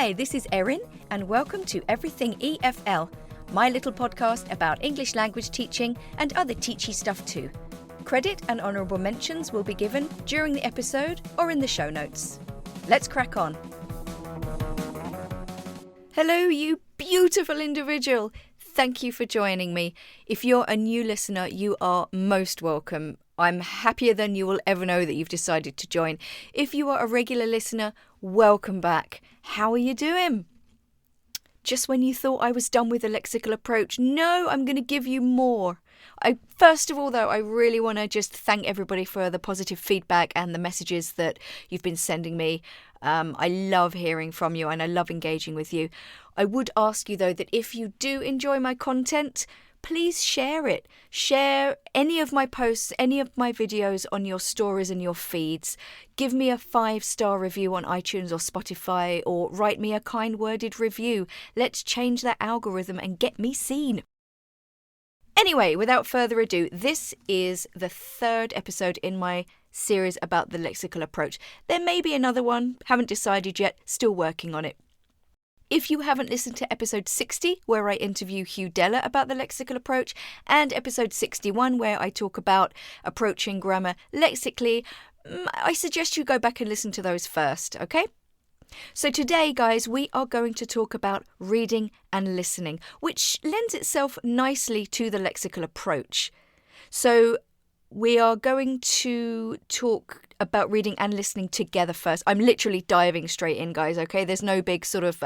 Hi, this is Erin, and welcome to Everything EFL, my little podcast about English language teaching and other teachy stuff too. Credit and honourable mentions will be given during the episode or in the show notes. Let's crack on. Hello, you beautiful individual. Thank you for joining me. If you're a new listener, you are most welcome. I'm happier than you will ever know that you've decided to join. If you are a regular listener, welcome back. How are you doing? Just when you thought I was done with the lexical approach, no, I'm going to give you more. First of all, though, I really want to just thank everybody for the positive feedback and the messages that you've been sending me. I love hearing from you and I love engaging with you. I would ask you, though, that if you do enjoy my content, please share it. Share any of my posts, any of my videos on your stories and your feeds. Give me a 5-star review on iTunes or Spotify, or write me a kind-worded review. Let's change that algorithm and get me seen. Anyway, without further ado, this is the 3rd episode in my series about the lexical approach. There may be another one, haven't decided yet, still working on it. If you haven't listened to episode 60, where I interview Hugh Dellar about the lexical approach, and episode 61, where I talk about approaching grammar lexically, I suggest you go back and listen to those first, okay? So today, guys, we are going to talk about reading and listening, which lends itself nicely to the lexical approach. So we are going to talk about reading and listening together first. I'm literally diving straight in, guys, okay? There's no big sort of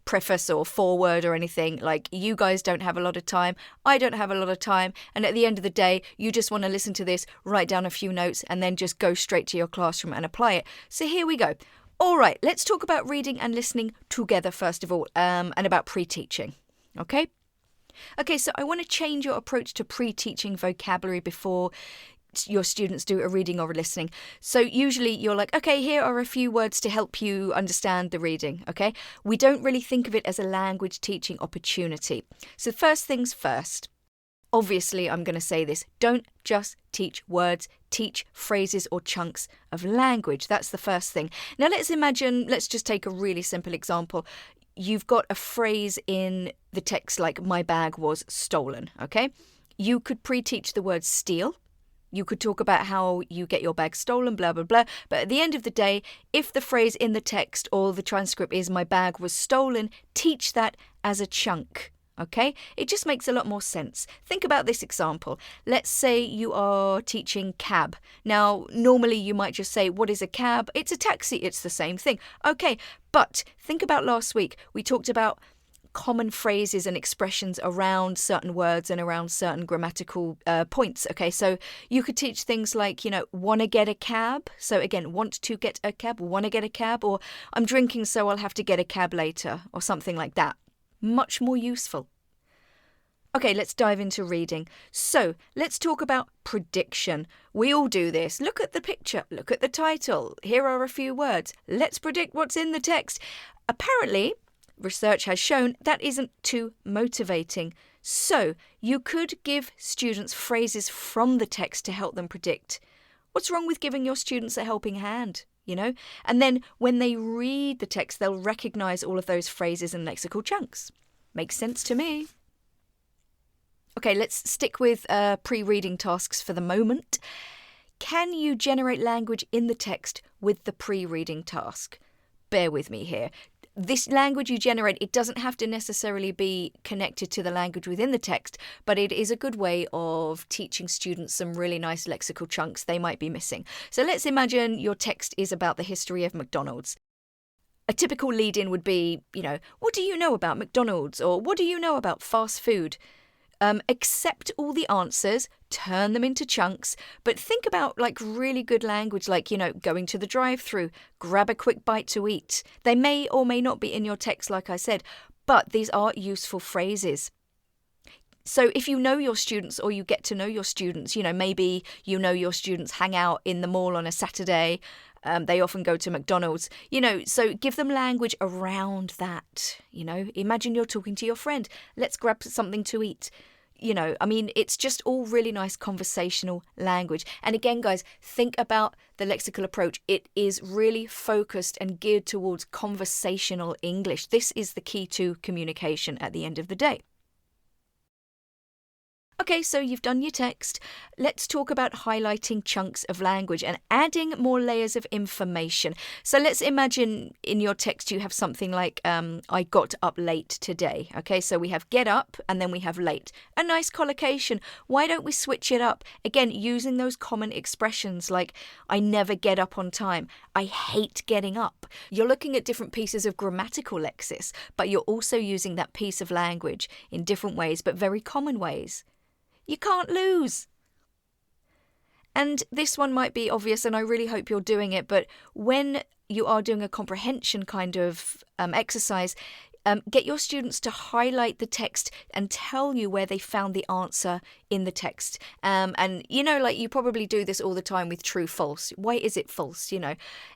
preface or foreword or anything. Like, you guys don't have a lot of time. I don't have a lot of time. And at the end of the day, you just want to listen to this, write down a few notes, and then just go straight to your classroom and apply it. So here we go. All right, let's talk about reading and listening together, first of all, and about pre-teaching, okay? Okay, so I want to change your approach to pre-teaching vocabulary before your students do a reading or a listening. So usually you're like, okay, here are a few words to help you understand the reading, okay? We don't really think of it as a language teaching opportunity. So first things first. Obviously, I'm going to say this. Don't just teach words, teach phrases or chunks of language. That's the first thing. Now let's just take a really simple example. You've got a phrase in the text like, my bag was stolen, okay? You could pre-teach the word steal. You could talk about how you get your bag stolen, blah, blah, blah. But at the end of the day, if the phrase in the text or the transcript is my bag was stolen, teach that as a chunk, okay? It just makes a lot more sense. Think about this example. Let's say you are teaching cab. Now, normally you might just say, what is a cab? It's a taxi. It's the same thing. Okay, but think about last week. We talked about common phrases and expressions around certain words and around certain grammatical points. Okay, so you could teach things like, want to get a cab. So again, want to get a cab, want to get a cab, or I'm drinking so I'll have to get a cab later, or something like that. Much more useful. Okay, let's dive into reading. So let's talk about prediction. We all do this. Look at the picture, look at the title. Here are a few words. Let's predict what's in the text. Apparently, research has shown that isn't too motivating. So you could give students phrases from the text to help them predict. What's wrong with giving your students a helping hand, And then when they read the text, they'll recognise all of those phrases and lexical chunks. Makes sense to me. Okay, let's stick with pre-reading tasks for the moment. Can you generate language in the text with the pre-reading task? Bear with me here. This language you generate, it doesn't have to necessarily be connected to the language within the text, but it is a good way of teaching students some really nice lexical chunks they might be missing. So let's imagine your text is about the history of McDonald's. A typical lead-in would be, what do you know about McDonald's? Or what do you know about fast food? Accept all the answers, turn them into chunks, but think about really good language like, going to the drive-thru, grab a quick bite to eat. They may or may not be in your text, like I said, but these are useful phrases. So if you know your students or you get to know your students, maybe your students hang out in the mall on a Saturday, they often go to McDonald's, so give them language around that, Imagine you're talking to your friend. Let's grab something to eat. it's just all really nice conversational language. And again, guys, think about the lexical approach. It is really focused and geared towards conversational English. This is the key to communication at the end of the day. Okay, so you've done your text. Let's talk about highlighting chunks of language and adding more layers of information. So let's imagine in your text you have something like, I got up late today. Okay, so we have get up and then we have late. A nice collocation. Why don't we switch it up? Again, using those common expressions like, I never get up on time. I hate getting up. You're looking at different pieces of grammatical lexis, but you're also using that piece of language in different ways, but very common ways. You can't lose. And this one might be obvious, and I really hope you're doing it, but when you are doing a comprehension kind of exercise, get your students to highlight the text and tell you where they found the answer in the text. And, you probably do this all the time with true, false. Why is it false?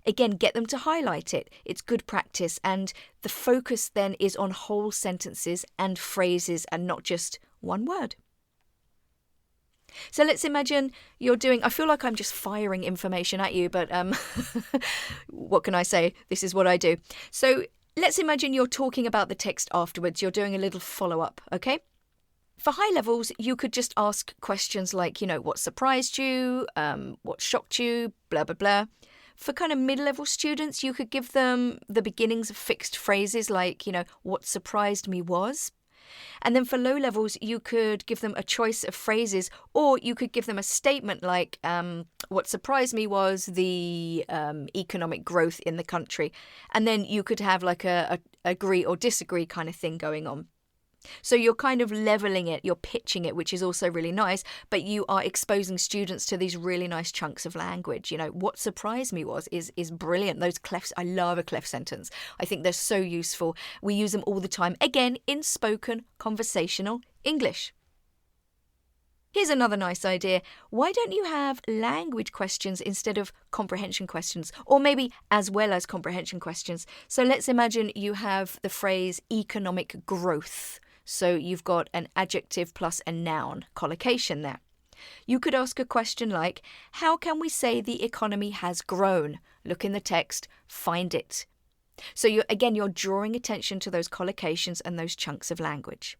Again, get them to highlight it. It's good practice. And the focus then is on whole sentences and phrases and not just one word. So let's imagine you're doing, I feel like I'm just firing information at you, but what can I say? This is what I do. So let's imagine you're talking about the text afterwards. You're doing a little follow-up, okay? For high levels, you could just ask questions like, what surprised you, what shocked you, blah, blah, blah. For kind of mid-level students, you could give them the beginnings of fixed phrases like, what surprised me was. And then for low levels, you could give them a choice of phrases, or you could give them a statement like, what surprised me was the economic growth in the country. And then you could have like a agree or disagree kind of thing going on. So you're kind of leveling it, you're pitching it, which is also really nice, but you are exposing students to these really nice chunks of language. What surprised me was is brilliant. Those clefs, I love a clef sentence. I think they're so useful. We use them all the time, again, in spoken conversational English. Here's another nice idea. Why don't you have language questions instead of comprehension questions? Or maybe as well as comprehension questions. So let's imagine you have the phrase economic growth. So you've got an adjective plus a noun collocation there. You could ask a question like, how can we say the economy has grown? Look in the text, find it. So you're drawing attention to those collocations and those chunks of language.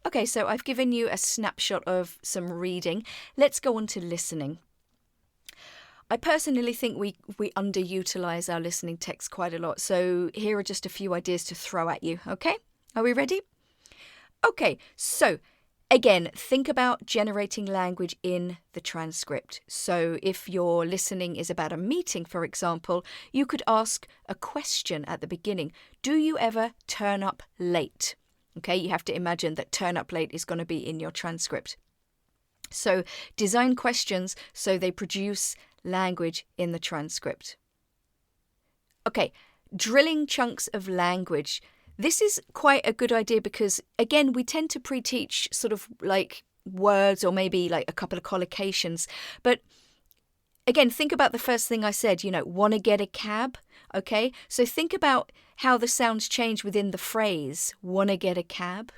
Okay, so I've given you a snapshot of some reading. Let's go on to listening. I personally think we underutilise our listening text quite a lot. So here are just a few ideas to throw at you, okay? Are we ready? Okay, so again, think about generating language in the transcript. So if your listening is about a meeting, for example, you could ask a question at the beginning. Do you ever turn up late? Okay, you have to imagine that turn up late is going to be in your transcript. So design questions so they produce language in the transcript. Okay, drilling chunks of language. This is quite a good idea because, again, we tend to pre-teach sort of like words or maybe like a couple of collocations. But again, think about the first thing I said, want to get a cab? Okay, so think about how the sounds change within the phrase, want to get a cab?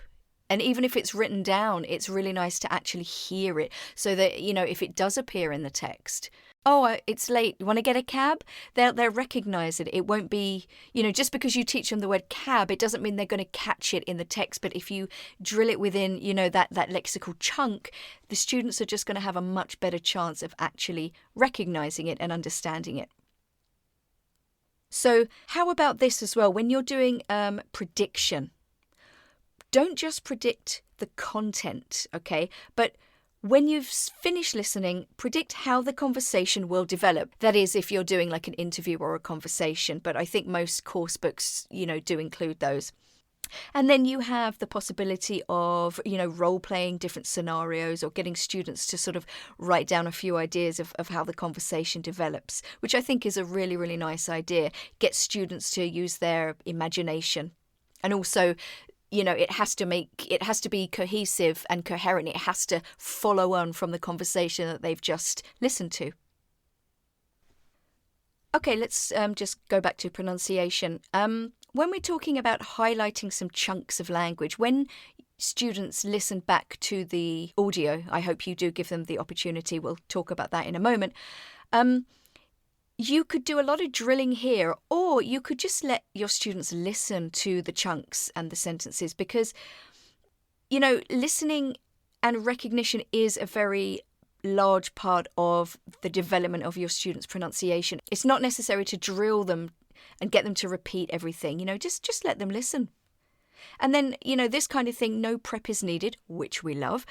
And even if it's written down, it's really nice to actually hear it so that, if it does appear in the text, oh, it's late, you want to get a cab? They'll recognise it. It won't be, just because you teach them the word cab, it doesn't mean they're going to catch it in the text. But if you drill it within, that lexical chunk, the students are just going to have a much better chance of actually recognising it and understanding it. So how about this as well? When you're doing prediction, don't just predict the content, okay? But when you've finished listening, predict how the conversation will develop. That is, if you're doing like an interview or a conversation, but I think most course books, do include those. And then you have the possibility of, role-playing different scenarios or getting students to sort of write down a few ideas of how the conversation develops, which I think is a really, really nice idea. Get students to use their imagination. And also, it has to be cohesive and coherent. It has to follow on from the conversation that they've just listened to. Okay, let's just go back to pronunciation. When we're talking about highlighting some chunks of language, when students listen back to the audio, I hope you do give them the opportunity. We'll talk about that in a moment. You could do a lot of drilling here, or you could just let your students listen to the chunks and the sentences, because, listening and recognition is a very large part of the development of your students' pronunciation. It's not necessary to drill them and get them to repeat everything, just let them listen. And then, this kind of thing, no prep is needed, which we love.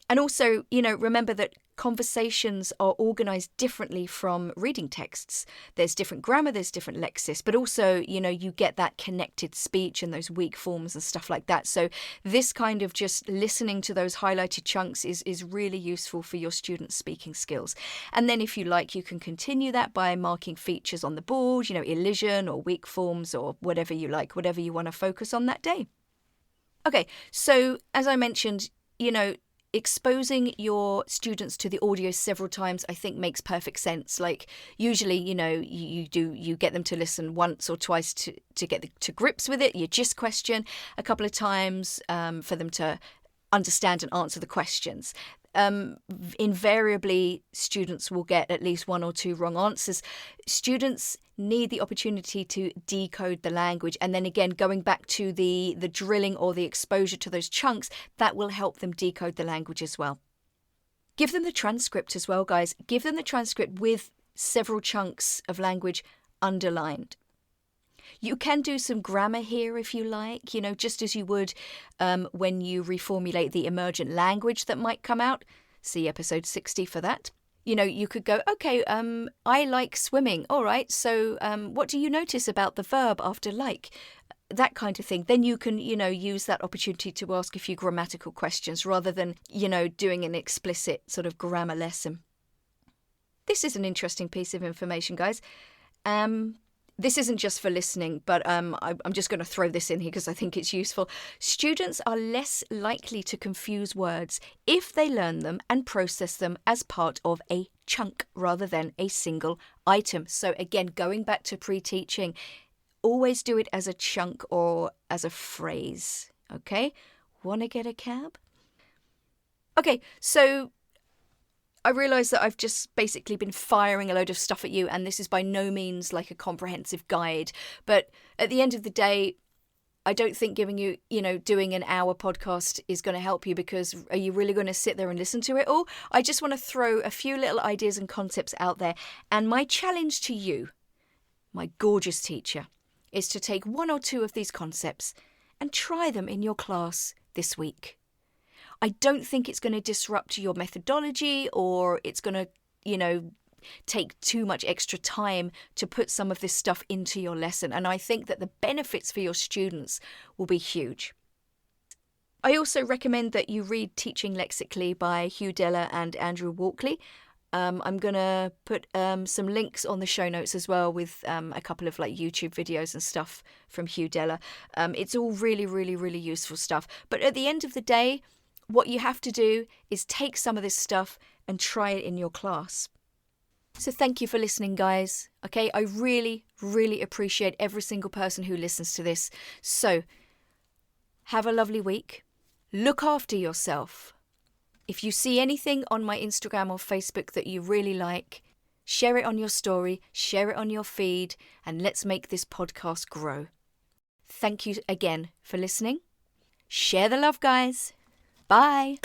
And also, remember that conversations are organised differently from reading texts. There's different grammar, there's different lexis, but also, you get that connected speech and those weak forms and stuff like that. So this kind of just listening to those highlighted chunks is really useful for your students' speaking skills. And then if you like, you can continue that by marking features on the board, elision or weak forms or whatever you like, whatever you want to focus on that day. Okay, so as I mentioned, exposing your students to the audio several times, I think, makes perfect sense. Like usually, you get them to listen once or twice to get to grips with it. You just question a couple of times for them to understand and answer the questions. Invariably, students will get at least one or two wrong answers. Students need the opportunity to decode the language, and then again, going back to the drilling or the exposure to those chunks, that will help them decode the language as well. Give them the transcript as well, guys. Give them the transcript with several chunks of language underlined. You can do some grammar here if you like, just as you would when you reformulate the emergent language that might come out. See episode 60 for that. You could go, okay, I like swimming. All right, so what do you notice about the verb after like? That kind of thing. Then you can, use that opportunity to ask a few grammatical questions rather than, doing an explicit sort of grammar lesson. This is an interesting piece of information, guys. This isn't just for listening, but I'm just going to throw this in here because I think it's useful. Students are less likely to confuse words if they learn them and process them as part of a chunk rather than a single item. So again, going back to pre-teaching, always do it as a chunk or as a phrase. Okay? Want to get a cab? Okay, so I realise that I've just basically been firing a load of stuff at you, and this is by no means like a comprehensive guide. But at the end of the day, I don't think giving you, doing an hour podcast is going to help you, because are you really going to sit there and listen to it all? I just want to throw a few little ideas and concepts out there. And my challenge to you, my gorgeous teacher, is to take one or two of these concepts and try them in your class this week. I don't think it's going to disrupt your methodology, or it's going to, take too much extra time to put some of this stuff into your lesson. And I think that the benefits for your students will be huge. I also recommend that you read Teaching Lexically by Hugh Dellar and Andrew Walkley. I'm going to put some links on the show notes as well with a couple of YouTube videos and stuff from Hugh Dellar. It's all really, really, really useful stuff. But at the end of the day, what you have to do is take some of this stuff and try it in your class. So thank you for listening, guys. Okay, I really, really appreciate every single person who listens to this. So have a lovely week. Look after yourself. If you see anything on my Instagram or Facebook that you really like, share it on your story, share it on your feed, and let's make this podcast grow. Thank you again for listening. Share the love, guys. Bye.